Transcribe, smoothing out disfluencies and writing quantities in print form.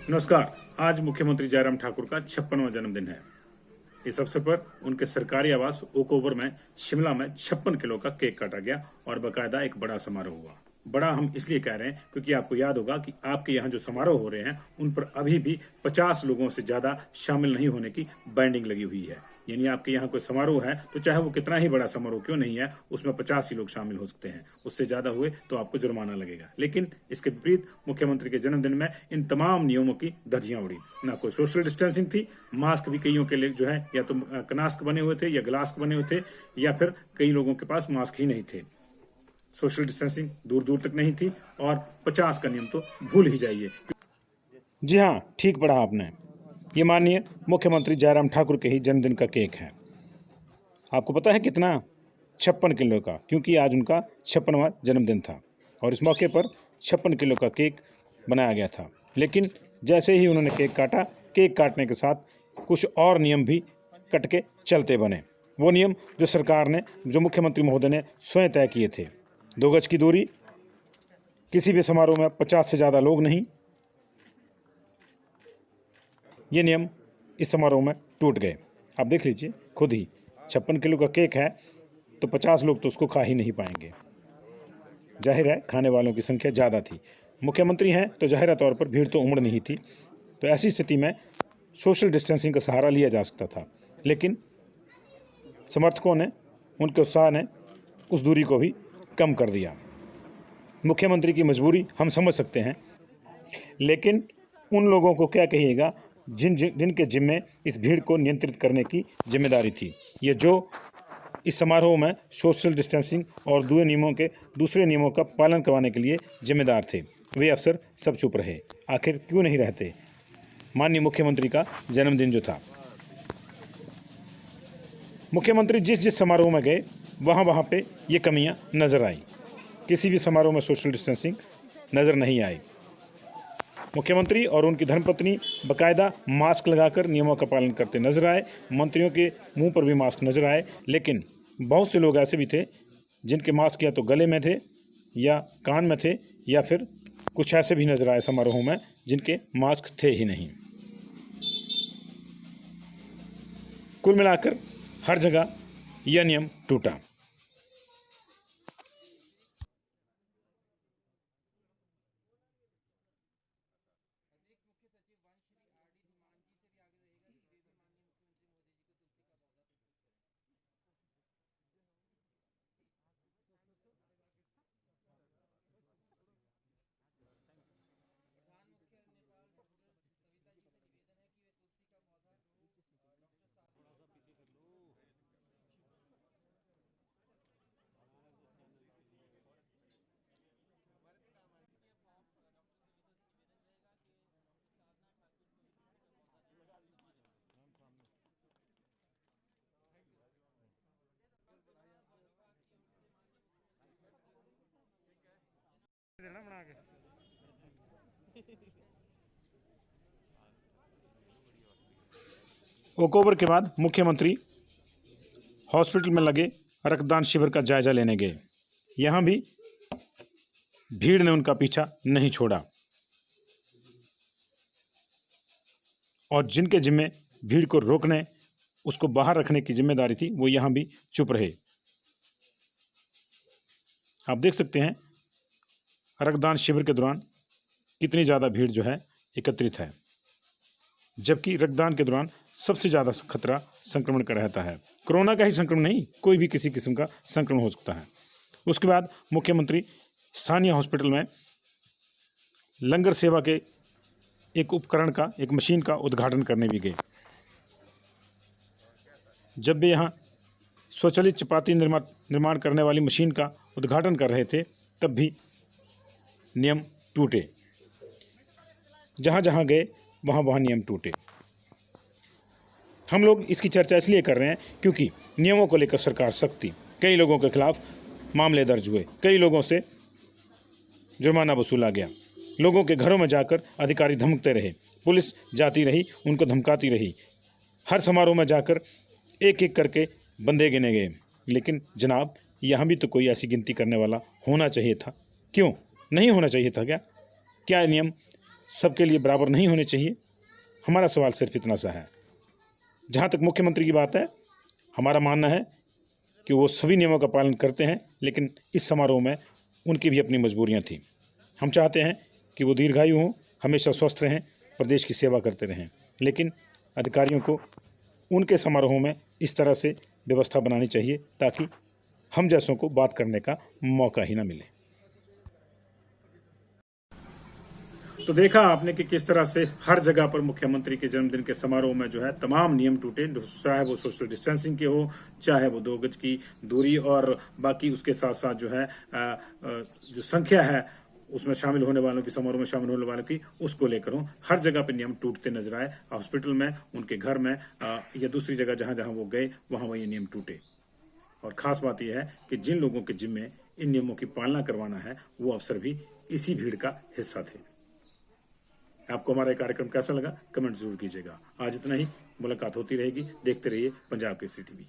नमस्कार। आज मुख्यमंत्री जयराम ठाकुर का 56वां जन्मदिन है। इस अवसर पर उनके सरकारी आवास ओक ओवर में शिमला में 56 किलो का केक काटा गया और बाकायदा एक बड़ा समारोह हुआ। बड़ा हम इसलिए कह रहे हैं क्योंकि आपको याद होगा कि आपके यहाँ जो समारोह हो रहे हैं उन पर अभी भी 50 लोगों से ज्यादा शामिल नहीं होने की बैंडिंग लगी हुई है। यानी आपके यहाँ कोई समारोह है तो चाहे वो कितना ही बड़ा समारोह क्यों नहीं है, उसमें 50 ही लोग शामिल हो सकते हैं। उससे ज्यादा हुए तो आपको जुर्माना लगेगा। लेकिन इसके विपरीत मुख्यमंत्री के जन्मदिन में इन तमाम नियमों की धज्जियां उड़ी। ना कोई सोशल डिस्टेंसिंग थी, मास्क भी कईयों के लिए जो है या तो कनास्क बने हुए थे या ग्लास बने हुए थे, या फिर कई लोगों के पास मास्क ही नहीं थे। सोशल डिस्टेंसिंग दूर दूर तक नहीं थी और 50 का नियम तो भूल ही जाइए। जी हाँ, ठीक पढ़ा आपने। ये माननीय मुख्यमंत्री जयराम ठाकुर के ही जन्मदिन का केक है। आपको पता है कितना? 56 किलो का, क्योंकि आज उनका 56वां जन्मदिन था और इस मौके पर 56 किलो का केक बनाया गया था। लेकिन जैसे ही उन्होंने केक काटा, केक काटने के साथ कुछ और नियम भी कट के चलते बने। वो नियम जो सरकार ने, जो मुख्यमंत्री महोदय ने स्वयं तय किए थे। 2 गज की दूरी, किसी भी समारोह में 50 से ज़्यादा लोग नहीं, ये नियम इस समारोह में टूट गए। आप देख लीजिए खुद ही, 56 किलो का केक है तो 50 लोग तो उसको खा ही नहीं पाएंगे। जाहिर है खाने वालों की संख्या ज़्यादा थी। मुख्यमंत्री हैं तो जाहिर तौर पर भीड़ तो उमड़ नहीं थी, तो ऐसी स्थिति में सोशल डिस्टेंसिंग का सहारा लिया जा सकता था। लेकिन समर्थकों ने, उनके उत्साह ने उस दूरी को भी कम कर दिया। मुख्यमंत्री की मजबूरी हम समझ सकते हैं, लेकिन उन लोगों को क्या कहिएगा जिनके जिम्मे इस भीड़ को नियंत्रित करने की जिम्मेदारी थी। ये जो इस समारोह में सोशल डिस्टेंसिंग और दूसरे नियमों का पालन करवाने के लिए जिम्मेदार थे, वे अफसर सब चुप रहे। आखिर क्यों नहीं रहते? माननीय मुख्यमंत्री का जन्मदिन जो था, मुख्यमंत्री जिस समारोह में गए वहाँ पे ये कमियां नज़र आई। किसी भी समारोह में सोशल डिस्टेंसिंग नज़र नहीं आई। मुख्यमंत्री और उनकी धर्मपत्नी बाकायदा मास्क लगाकर नियमों का पालन करते नजर आए। मंत्रियों के मुंह पर भी मास्क नजर आए, लेकिन बहुत से लोग ऐसे भी थे जिनके मास्क या तो गले में थे या कान में थे, या फिर कुछ ऐसे भी नजर आए समारोहों में जिनके मास्क थे ही नहीं। कुल मिलाकर हर जगह यह नियम टूटा। ओक ओवर के बाद मुख्यमंत्री हॉस्पिटल में लगे रक्तदान शिविर का जायजा लेने गए। यहां भी भीड़ ने उनका पीछा नहीं छोड़ा और जिनके जिम्मे भीड़ को रोकने, उसको बाहर रखने की जिम्मेदारी थी, वो यहां भी चुप रहे। आप देख सकते हैं रक्तदान शिविर के दौरान कितनी ज़्यादा भीड़ जो है एकत्रित है, जबकि रक्तदान के दौरान सबसे ज़्यादा खतरा संक्रमण का रहता है। कोरोना का ही संक्रमण नहीं, कोई भी किसी किस्म का संक्रमण हो सकता है। उसके बाद मुख्यमंत्री स्थानीय हॉस्पिटल में लंगर सेवा के एक उपकरण का, एक मशीन का उद्घाटन करने भी गए। जब भी यहाँ स्वचालित चपाती निर्माण करने वाली मशीन का उद्घाटन कर रहे थे, तब भी नियम टूटे। जहाँ जहाँ गए वहाँ वहाँ नियम टूटे। हम लोग इसकी चर्चा इसलिए कर रहे हैं क्योंकि नियमों को लेकर सरकार सख्त थी। कई लोगों के खिलाफ मामले दर्ज हुए, कई लोगों से जुर्माना वसूला गया। लोगों के घरों में जाकर अधिकारी धमकते रहे, पुलिस जाती रही, उनको धमकाती रही। हर समारोह में जाकर एक एक करके बंदे गिने गए। लेकिन जनाब, यहाँ भी तो कोई ऐसी गिनती करने वाला होना चाहिए था। क्यों नहीं होना चाहिए था? क्या नियम सबके लिए बराबर नहीं होने चाहिए? हमारा सवाल सिर्फ इतना सा है। जहाँ तक मुख्यमंत्री की बात है, हमारा मानना है कि वो सभी नियमों का पालन करते हैं, लेकिन इस समारोह में उनकी भी अपनी मजबूरियाँ थी। हम चाहते हैं कि वो दीर्घायु हों, हमेशा स्वस्थ रहें, प्रदेश की सेवा करते रहें, लेकिन अधिकारियों को उनके समारोहों में इस तरह से व्यवस्था बनानी चाहिए ताकि हम जैसों को बात करने का मौका ही ना मिले। तो देखा आपने कि किस तरह से हर जगह पर मुख्यमंत्री के जन्मदिन के समारोह में जो है तमाम नियम टूटे, चाहे वो सोशल डिस्टेंसिंग के हो, चाहे वो 2 गज की दूरी और बाकी उसके साथ साथ जो है जो संख्या है उसमें शामिल होने वालों की, समारोह में शामिल होने वालों की, उसको लेकर हो। हर जगह पे नियम टूटते नजर आए। हॉस्पिटल में, उनके घर में या दूसरी जगह जहां जहां वो गए वहां ये नियम टूटे। और खास बात यह है कि जिन लोगों के जिम्मे इन नियमों की पालना करवाना है वो अफसर भी इसी भीड़ का हिस्सा थे। आपको हमारा कार्यक्रम कैसा लगा कमेंट जरूर कीजिएगा। आज इतना ही, मुलाकात होती रहेगी। देखते रहिए पंजाब केसरी टीवी।